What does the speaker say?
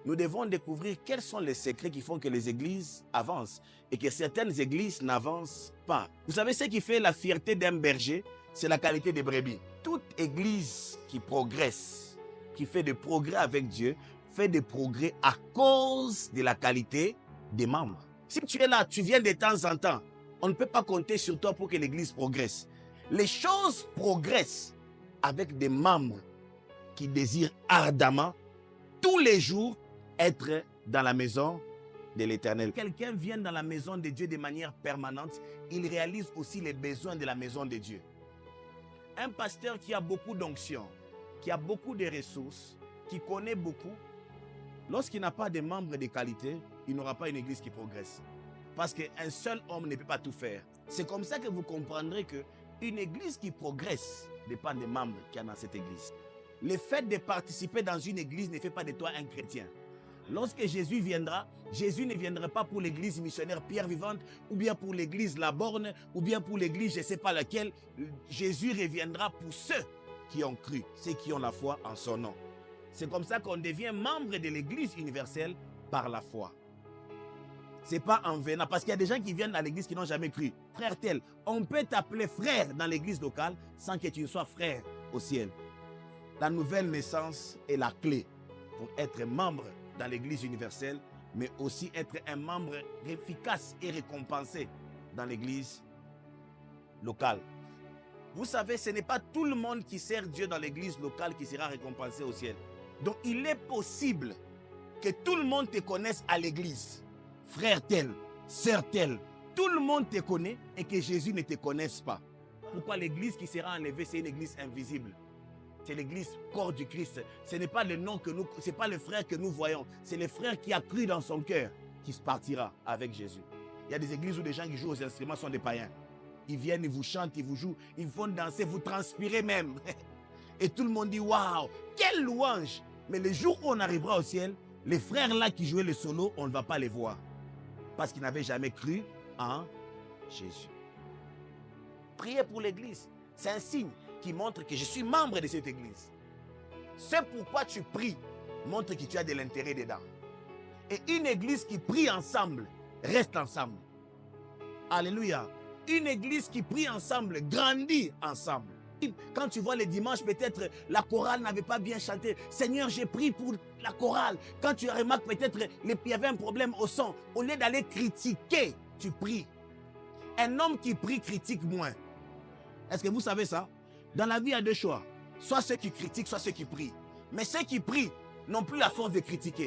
nous devons découvrir quels sont les secrets qui font que les églises avancent et que certaines églises n'avancent pas. Vous savez, ce qui fait la fierté d'un berger, c'est la qualité des brebis. Toute église qui progresse, qui fait des progrès avec Dieu, fait des progrès à cause de la qualité des membres. Si tu es là, tu viens de temps en temps, on ne peut pas compter sur toi pour que l'église progresse. Les choses progressent avec des membres qui désirent ardemment tous les jours être dans la maison de l'Éternel. Quelqu'un vient dans la maison de Dieu de manière permanente, il réalise aussi les besoins de la maison de Dieu. Un pasteur qui a beaucoup d'onction, qui a beaucoup de ressources, qui connaît beaucoup, lorsqu'il n'a pas de membres de qualité, il n'aura pas une église qui progresse. Parce qu'un seul homme ne peut pas tout faire. C'est comme ça que vous comprendrez qu'une église qui progresse dépend des membres qu'il y a dans cette église. Le fait de participer dans une église ne fait pas de toi un chrétien. Lorsque Jésus viendra, Jésus ne viendra pas pour l'église missionnaire Pierre Vivante, ou bien pour l'église La Borne, ou bien pour l'église je ne sais pas laquelle. Jésus reviendra pour ceux qui ont cru, ceux qui ont la foi en son nom. C'est comme ça qu'on devient membre de l'église universelle par la foi. Ce n'est pas en venant, parce qu'il y a des gens qui viennent dans l'église qui n'ont jamais cru. Frère tel, on peut t'appeler frère dans l'église locale sans que tu ne sois frère au ciel. La nouvelle naissance est la clé pour être membre dans l'église universelle, mais aussi être un membre efficace et récompensé dans l'église locale. Vous savez, ce n'est pas tout le monde qui sert Dieu dans l'église locale qui sera récompensé au ciel. Donc il est possible que tout le monde te connaisse à l'église. Frère tel, sœur tel, tout le monde te connaît et que Jésus ne te connaisse pas. Pourquoi l'église qui sera enlevée, c'est une église invisible? C'est l'église corps du Christ. Ce n'est pas le nom que nous, c'est pas le frère que nous voyons. C'est le frère qui a cru dans son cœur qui partira avec Jésus. Il y a des églises où des gens qui jouent aux instruments sont des païens. Ils viennent, ils vous chantent, ils vous jouent, ils vont danser, vous transpirez même. Et tout le monde dit waouh, quelle louange! Mais le jour où on arrivera au ciel, les frères là qui jouaient le solo, on ne va pas les voir. Parce qu'ils n'avaient jamais cru en Jésus. Priez pour l'église. C'est un signe qui montre que je suis membre de cette église. C'est pourquoi tu pries montre que tu as de l'intérêt dedans. Et une église qui prie ensemble, reste ensemble. Alléluia. Une église qui prie ensemble, grandit ensemble. Quand tu vois les dimanches, peut-être la chorale n'avait pas bien chanté. Seigneur, j'ai prié pour la chorale. Quand tu remarques peut-être qu'il y avait un problème au son, au lieu d'aller critiquer, tu pries. Un homme qui prie critique moins. Est-ce que vous savez ça? Dans la vie, il y a deux choix. Soit ceux qui critiquent, soit ceux qui prient. Mais ceux qui prient n'ont plus la force de critiquer.